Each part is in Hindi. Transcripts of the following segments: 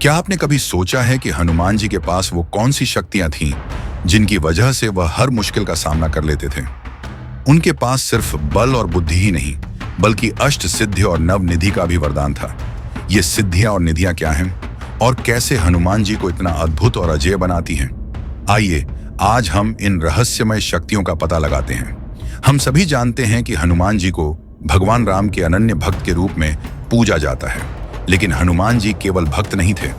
क्या आपने कभी सोचा है कि हनुमान जी के पास वो कौन सी शक्तियां थीं जिनकी वजह से वह हर मुश्किल का सामना कर लेते थे? उनके पास सिर्फ बल और बुद्धि ही नहीं, बल्कि अष्ट सिद्धि और नव निधि का भी वरदान था। ये सिद्धियां और निधियां क्या हैं और कैसे हनुमान जी को इतना अद्भुत और अजेय बनाती हैं? आइए आज हम इन रहस्यमय शक्तियों का पता लगाते हैं। हम सभी जानते हैं कि हनुमान जी को भगवान राम के अनन्य भक्त के रूप में पूजा जाता है, लेकिन हनुमान जी केवल भक्त नहीं थे।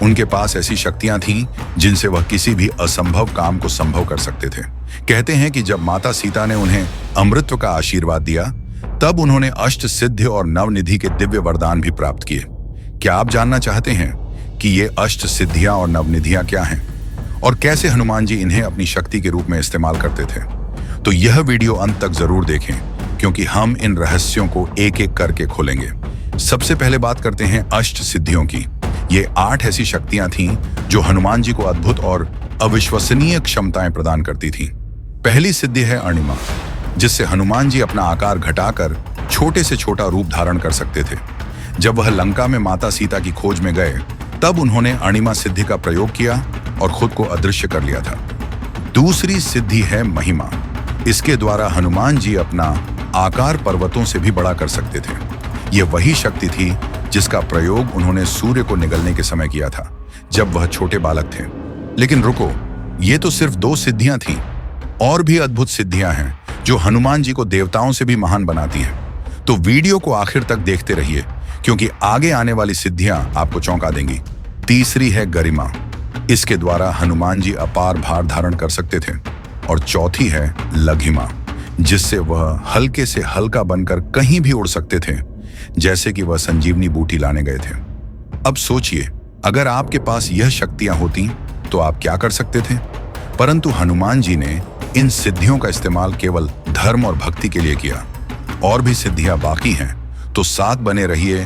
उनके पास ऐसी शक्तियां थीं जिनसे वह किसी भी असंभव काम को संभव कर सकते थे। कहते हैं कि जब माता सीता ने उन्हें अमृतत्व का आशीर्वाद दिया, तब उन्होंने अष्ट सिद्धि और नवनिधि के दिव्य वरदान भी प्राप्त किए। क्या आप जानना चाहते हैं कि ये अष्ट सिद्धियां और नवनिधियां क्या हैं और कैसे हनुमान जी इन्हें अपनी शक्ति के रूप में इस्तेमाल करते थे? तो यह वीडियो अंत तक जरूर देखें, क्योंकि हम इन रहस्यों को एक एक करके खोलेंगे। सबसे पहले बात करते हैं अष्ट सिद्धियों की। ये 8 ऐसी शक्तियां थीं जो हनुमान जी को अद्भुत और अविश्वसनीय क्षमताएं प्रदान करती थीं। पहली सिद्धि है अणिमा, जिससे हनुमान जी अपना आकार घटाकर छोटे से छोटा रूप धारण कर सकते थे। जब वह लंका में माता सीता की खोज में गए, तब उन्होंने अणिमा सिद्धि का प्रयोग किया और खुद को अदृश्य कर लिया था। दूसरी सिद्धि है महिमा। इसके द्वारा हनुमान जी अपना आकार पर्वतों से भी बड़ा कर सकते थे। यह वही शक्ति थी जिसका प्रयोग उन्होंने सूर्य को निगलने के समय किया था, जब वह छोटे बालक थे। लेकिन रुको, ये तो सिर्फ 2 सिद्धियां थीं। और भी अद्भुत सिद्धियां हैं जो हनुमान जी को देवताओं से भी महान बनाती हैं। तो वीडियो को आखिर तक देखते रहिए, क्योंकि आगे आने वाली सिद्धियां आपको चौंका देंगी। तीसरी है गरिमा। इसके द्वारा हनुमान जी अपार भार धारण कर सकते थे। और चौथी है लघिमा, जिससे वह हल्के से हल्का बनकर कहीं भी उड़ सकते थे, जैसे कि वह संजीवनी बूटी लाने गए थे। अब सोचिए, अगर आपके पास यह शक्तियां होती तो आप क्या कर सकते थे? परंतु हनुमान जी ने इन सिद्धियों का इस्तेमाल केवल धर्म और भक्ति के लिए किया। और भी सिद्धियां बाकी हैं, तो साथ बने रहिए।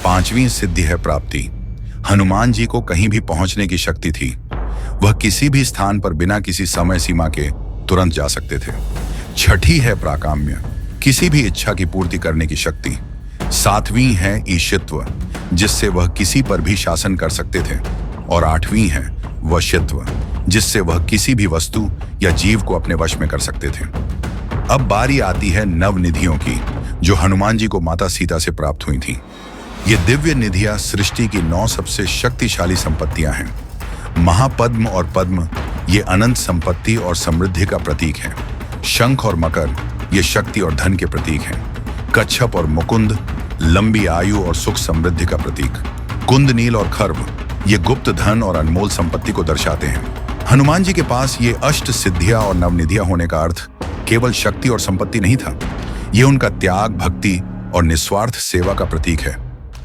5वीं सिद्धि है प्राप्ति। हनुमान जी को कहीं भी पहुंचने की शक्ति थी। वह किसी भी स्थान पर बिना किसी समय सीमा के तुरंत जा सकते थे। 6ठी है प्राकाम्य, किसी भी इच्छा की पूर्ति करने की शक्ति। 7वीं है ईशित्व, जिससे वह किसी पर भी शासन कर सकते थे। और 8वीं है वशित्व, जिससे वह किसी भी वस्तु या जीव को अपने वश में कर सकते थे। अब बारी आती है नवनिधियों की, जो हनुमान जी को माता सीता से प्राप्त हुई थी। ये दिव्य निधियां सृष्टि की 9 सबसे शक्तिशाली संपत्तियां हैं। महापद्म और पद्म ये अनंत संपत्ति और समृद्धि का प्रतीक है। शंख और मकर ये शक्ति और धन के प्रतीक हैं। कच्छप और मुकुंद लंबी आयु और सुख समृद्धि का प्रतीक। कुंद नील और खर्व ये गुप्त धन और अनमोल संपत्ति को दर्शाते हैं। हनुमान जी के पास ये अष्ट सिद्धियां और नवनिधियां होने का अर्थ केवल शक्ति और संपत्ति नहीं था। ये उनका त्याग, भक्ति और निस्वार्थ सेवा का प्रतीक है।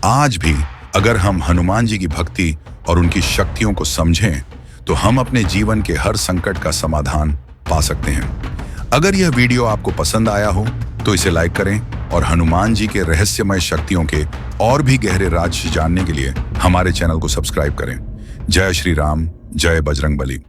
आज भी अगर हम हनुमान जी की भक्ति और उनकी शक्तियों को समझें, तो हम अपने जीवन के हर संकट का समाधान पा सकते हैं। अगर यह वीडियो आपको पसंद आया हो तो इसे लाइक करें और हनुमान जी के रहस्यमय शक्तियों के और भी गहरे राज जानने के लिए हमारे चैनल को सब्सक्राइब करें। जय श्री राम, जय बजरंगबली।